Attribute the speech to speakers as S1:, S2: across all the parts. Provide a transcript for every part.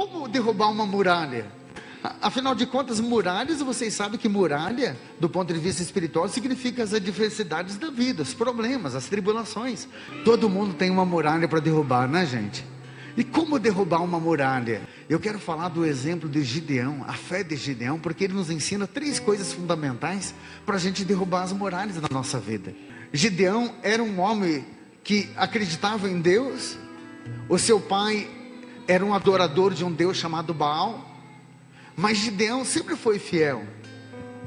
S1: como derrubar uma muralha? Afinal de contas, muralhas, vocês sabem que muralha, do ponto de vista espiritual, significa as adversidades da vida, os problemas, as tribulações. Todo mundo tem uma muralha para derrubar, né, gente? E como derrubar uma muralha? Eu quero falar do exemplo de Gideão, a fé de Gideão, porque ele nos ensina 3 coisas fundamentais para a gente derrubar as muralhas da nossa vida. Gideão era um homem que acreditava em Deus. O seu pai era um adorador de um Deus chamado Baal. Mas Gideão sempre foi fiel.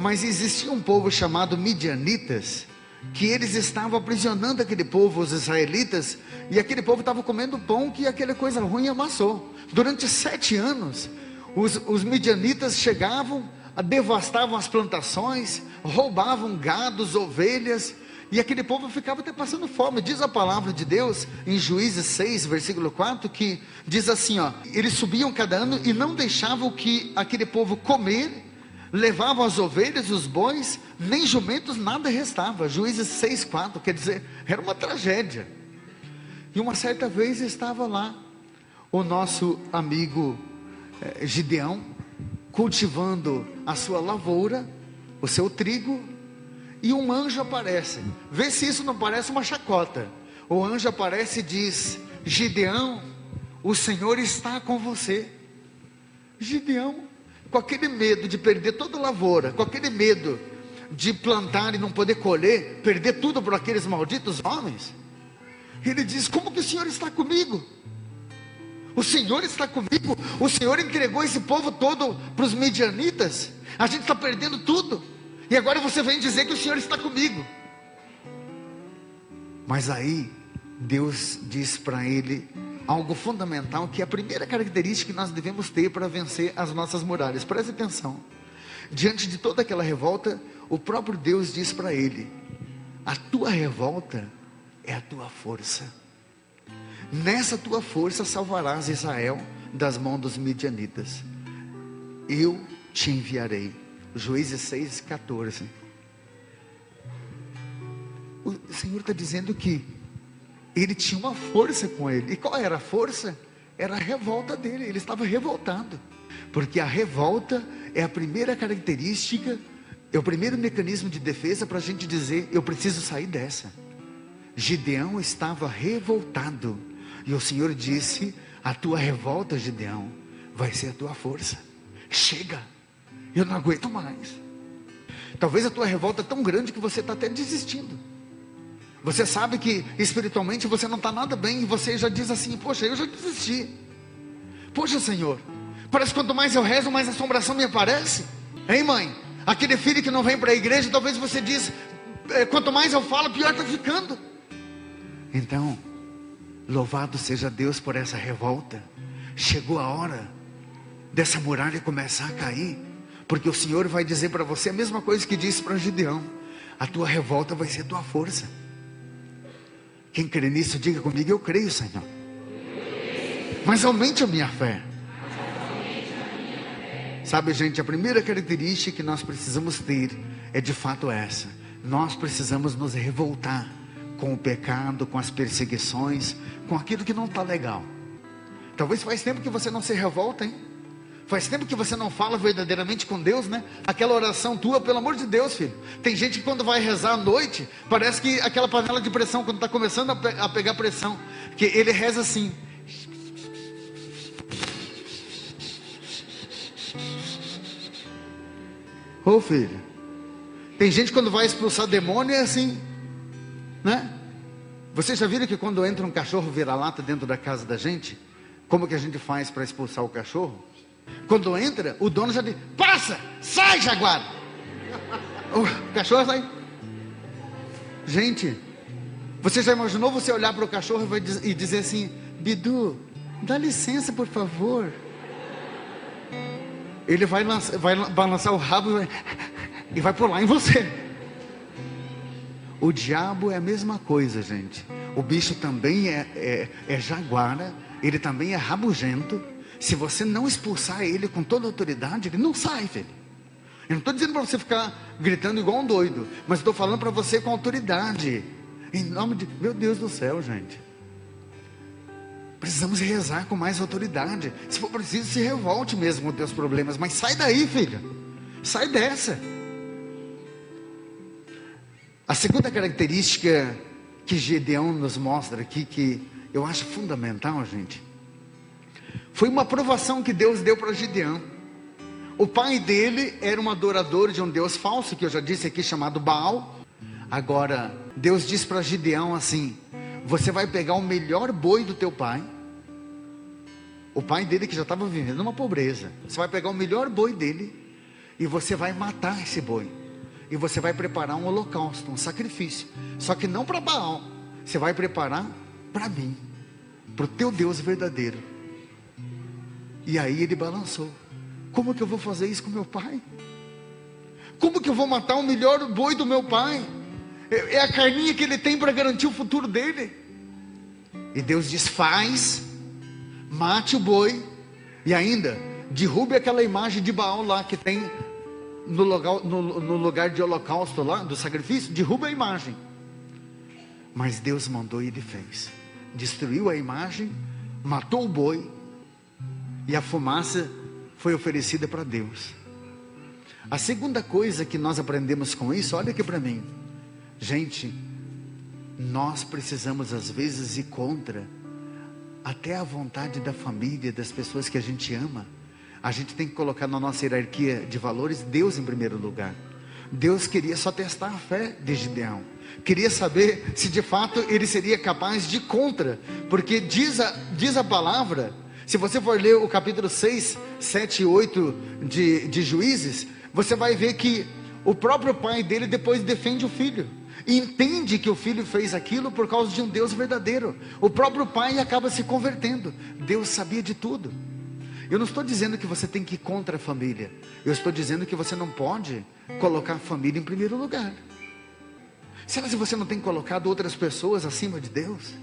S1: Mas existia um povo chamado Midianitas, que eles estavam aprisionando aquele povo, os israelitas, e aquele povo estava comendo pão que aquela coisa ruim amassou. Durante 7 anos, os midianitas chegavam, devastavam as plantações, roubavam gados, ovelhas, e aquele povo ficava até passando fome. Diz a palavra de Deus em Juízes 6, versículo 4, que diz assim, ó: eles subiam cada ano e não deixavam que aquele povo comer, levavam as ovelhas, os bois, nem jumentos, nada restava. Juízes 6, 4, quer dizer, era uma tragédia. E uma certa vez estava lá o nosso amigo Gideão, cultivando a sua lavoura, o seu trigo, e um anjo aparece. Vê se isso não parece uma chacota. O anjo aparece e diz: Gideão, o Senhor está com você. Gideão, com aquele medo de perder toda a lavoura, com aquele medo de plantar e não poder colher, perder tudo por aqueles malditos homens, ele diz: como que o Senhor está comigo? O Senhor está comigo. O Senhor entregou esse povo todo para os midianitas. A gente está perdendo tudo, e agora você vem dizer que o Senhor está comigo. Mas aí Deus diz para ele algo fundamental, que é a primeira característica que nós devemos ter para vencer as nossas muralhas. Preste atenção. Diante de toda aquela revolta, o próprio Deus diz para ele: a tua revolta é a tua força. Nessa tua força salvarás Israel das mãos dos midianitas. Eu te enviarei. Juízes 6, 14. O Senhor está dizendo que ele tinha uma força com ele. E qual era a força? Era a revolta dele. Ele estava revoltado. Porque a revolta é a primeira característica, é o primeiro mecanismo de defesa para a gente dizer: eu preciso sair dessa. Gideão estava revoltado. E o Senhor disse: a tua revolta, Gideão, vai ser a tua força. Chega, eu não aguento mais. Talvez a tua revolta é tão grande que você está até desistindo. Você sabe que espiritualmente você não está nada bem, e você já diz assim: poxa, eu já desisti. Poxa, Senhor, parece que quanto mais eu rezo, mais assombração me aparece. Hein, mãe? Aquele filho que não vem para a igreja, talvez você diz: quanto mais eu falo, pior está ficando. Então, louvado seja Deus por essa revolta. Chegou a hora dessa muralha começar a cair, porque o Senhor vai dizer para você a mesma coisa que disse para Gideão: a tua revolta vai ser a tua força. Quem crê nisso, diga comigo: eu creio, Senhor. Mas aumente a minha fé. Sabe, gente, a primeira característica que nós precisamos ter é de fato essa: nós precisamos nos revoltar com o pecado, com as perseguições, com aquilo que não está legal. Talvez faz tempo que você não se revolta, hein? Faz tempo que você não fala verdadeiramente com Deus, né? Aquela oração tua, pelo amor de Deus, filho. Tem gente que quando vai rezar à noite, parece que aquela panela de pressão, quando está começando a pegar pressão, que ele reza assim: ô filho, tem gente quando vai expulsar demônio é assim, né? Vocês já viram que quando entra um cachorro vira-lata dentro da casa da gente, como que a gente faz para expulsar o cachorro? Quando entra, o dono já diz: passa, sai, jaguar. O cachorro sai. Gente, você já imaginou você olhar para o cachorro e dizer assim: Bidu, dá licença, por favor. Ele vai balançar o rabo e vai pular em você. O diabo é a mesma coisa, gente. O bicho também é jaguara, ele também é rabugento. Se você não expulsar ele com toda a autoridade, ele não sai, filho. Eu não estou dizendo para você ficar gritando igual um doido, mas estou falando para você com autoridade. Em nome de... Meu Deus do céu, gente. Precisamos rezar com mais autoridade. Se for preciso, se revolte mesmo com os teus problemas. Mas sai daí, filho. Sai dessa. A segunda característica que Gideão nos mostra aqui, que eu acho fundamental, gente, foi uma provação que Deus deu para Gideão. O pai dele era um adorador de um Deus falso, que eu já disse aqui, chamado Baal. Agora, Deus diz para Gideão assim: você vai pegar o melhor boi do teu pai. O pai dele que já estava vivendo numa pobreza. Você vai pegar o melhor boi dele e você vai matar esse boi. E você vai preparar um holocausto, um sacrifício. Só que não para Baal. Você vai preparar para mim, para o teu Deus verdadeiro. E aí ele balançou. Como que eu vou fazer isso com meu pai? Como que eu vou matar o melhor boi do meu pai? É a carninha que ele tem para garantir o futuro dele. E Deus diz: faz, mate o boi, e ainda derrube aquela imagem de Baal lá que tem no lugar de holocausto lá, do sacrifício. Derruba a imagem. Mas Deus mandou e ele fez. Destruiu a imagem, matou o boi, e a fumaça foi oferecida para Deus. A segunda coisa que nós aprendemos com isso, olha aqui para mim. Gente, nós precisamos às vezes ir contra até a vontade da família, das pessoas que a gente ama. A gente tem que colocar na nossa hierarquia de valores Deus em primeiro lugar. Deus queria só testar a fé de Gideão. Queria saber se de fato ele seria capaz de ir contra. Porque diz a palavra, se você for ler o capítulo 6, 7 e 8 de Juízes, você vai ver que o próprio pai dele depois defende o filho. E entende que o filho fez aquilo por causa de um Deus verdadeiro. O próprio pai acaba se convertendo. Deus sabia de tudo. Eu não estou dizendo que você tem que ir contra a família. Eu estou dizendo que você não pode colocar a família em primeiro lugar. Será que você não tem colocado outras pessoas acima de Deus?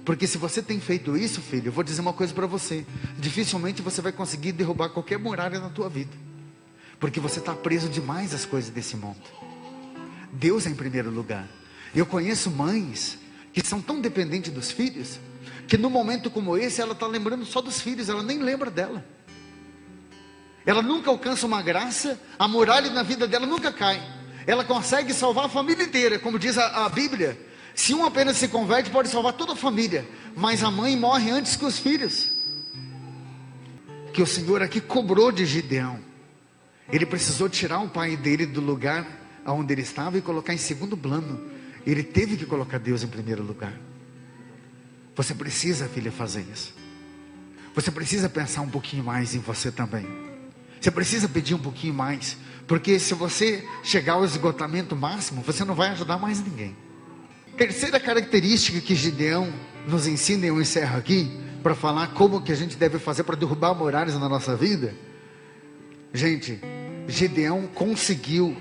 S1: Porque se você tem feito isso, filho, eu vou dizer uma coisa para você: dificilmente você vai conseguir derrubar qualquer muralha na tua vida. Porque você está preso demais às coisas desse mundo. Deus é em primeiro lugar. Eu conheço mães que são tão dependentes dos filhos, que num momento como esse, ela está lembrando só dos filhos, ela nem lembra dela. Ela nunca alcança uma graça, a muralha na vida dela nunca cai. Ela consegue salvar a família inteira, como diz a Bíblia. Se um apenas se converte, pode salvar toda a família, mas a mãe morre antes que os filhos. Que o Senhor aqui cobrou de Gideão. Ele precisou tirar o pai dele do lugar onde ele estava e colocar em segundo plano. Ele teve que colocar Deus em primeiro lugar. Você precisa, filha, fazer isso. Você precisa pensar um pouquinho mais em você também. Você precisa pedir um pouquinho mais, porque se você chegar ao esgotamento máximo, você não vai ajudar mais ninguém. Terceira característica que Gideão nos ensina, e eu encerro aqui, para falar como que a gente deve fazer para derrubar muralhas na nossa vida. Gente, Gideão conseguiu,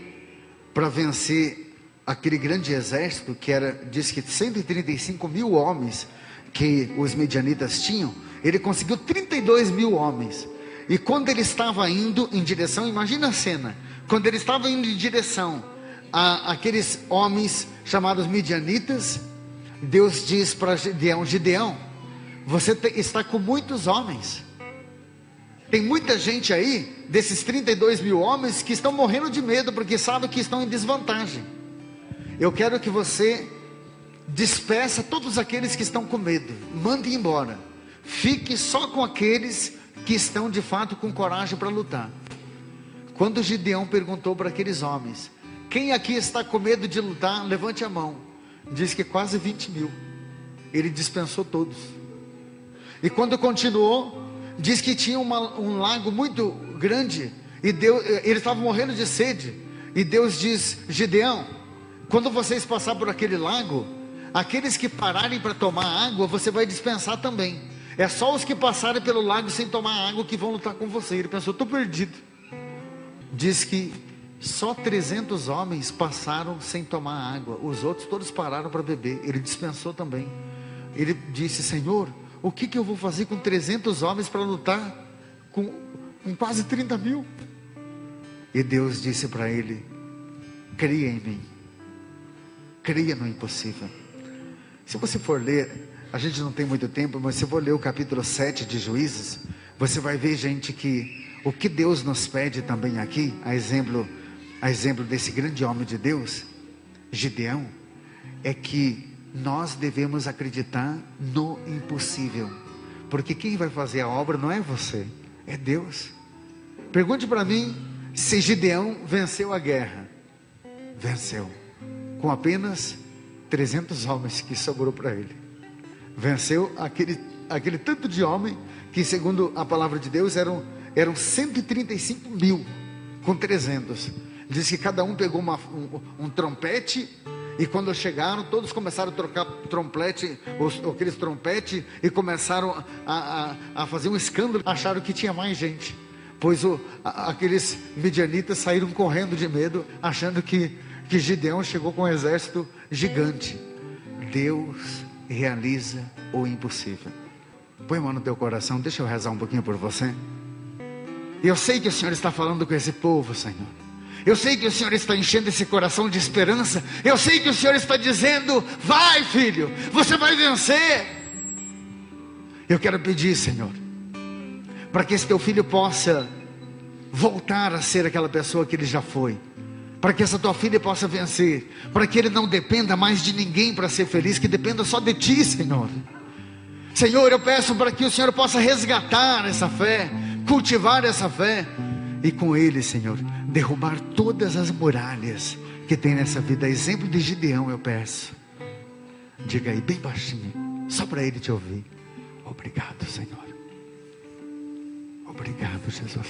S1: para vencer aquele grande exército, que era, diz que 135 mil homens, que os medianitas tinham, ele conseguiu 32 mil homens. E quando ele estava indo em direção, imagina a cena, quando ele estava indo em direção àqueles homens chamados medianitas, Deus diz para Gideão: Gideão, você está com muitos homens. Tem muita gente aí, desses 32 mil homens, que estão morrendo de medo, porque sabem que estão em desvantagem. Eu quero que você despeça todos aqueles que estão com medo, mande embora, fique só com aqueles que estão de fato com coragem para lutar. Quando Gideão perguntou para aqueles homens: quem aqui está com medo de lutar? Levante a mão. Diz que quase 20 mil. Ele dispensou todos. E quando continuou, diz que tinha um lago muito grande, e eles estavam morrendo de sede, e Deus diz: Gideão, quando vocês passarem por aquele lago, aqueles que pararem para tomar água, você vai dispensar também. É só os que passarem pelo lago sem tomar água que vão lutar com você. Ele pensou: estou perdido. Diz que só 300 homens passaram sem tomar água, os outros todos pararam para beber. Ele dispensou também. Ele disse: Senhor, o que eu vou fazer com 300 homens para lutar com quase 30 mil? E Deus disse para ele: creia em mim, creia no impossível. Se você for ler A gente não tem muito tempo, mas se eu vou ler o capítulo 7 de Juízes, você vai ver, gente, que o que Deus nos pede também aqui, a exemplo desse grande homem de Deus, Gideão, é que nós devemos acreditar no impossível. Porque quem vai fazer a obra não é você, é Deus. Pergunte para mim se Gideão venceu a guerra. Venceu, com apenas 300 homens que sobrou para ele. Venceu aquele tanto de homem que, segundo a palavra de Deus, eram 135 mil com 300. Diz que cada um pegou um trompete, e quando chegaram, todos começaram a trocar trompete, aqueles trompetes, e começaram a fazer um escândalo. Acharam que tinha mais gente, pois aqueles midianitas saíram correndo de medo, achando que Gideão chegou com um exército gigante. Deus realiza o impossível. Põe a mão no teu coração, deixa eu rezar um pouquinho por você. Eu sei que o Senhor está falando com esse povo, Senhor. Eu sei que o Senhor está enchendo esse coração de esperança. Eu sei que o Senhor está dizendo: vai, filho, você vai vencer. Eu quero pedir, Senhor, para que esse teu filho possa voltar a ser aquela pessoa que ele já foi, para que essa tua filha possa vencer, para que ele não dependa mais de ninguém para ser feliz, que dependa só de ti, Senhor. Senhor, eu peço para que o Senhor possa resgatar essa fé, cultivar essa fé, e com ele, Senhor, derrubar todas as muralhas que tem nessa vida. Exemplo de Gideão eu peço. Diga aí bem baixinho, só para ele te ouvir: obrigado, Senhor. Obrigado, Jesus.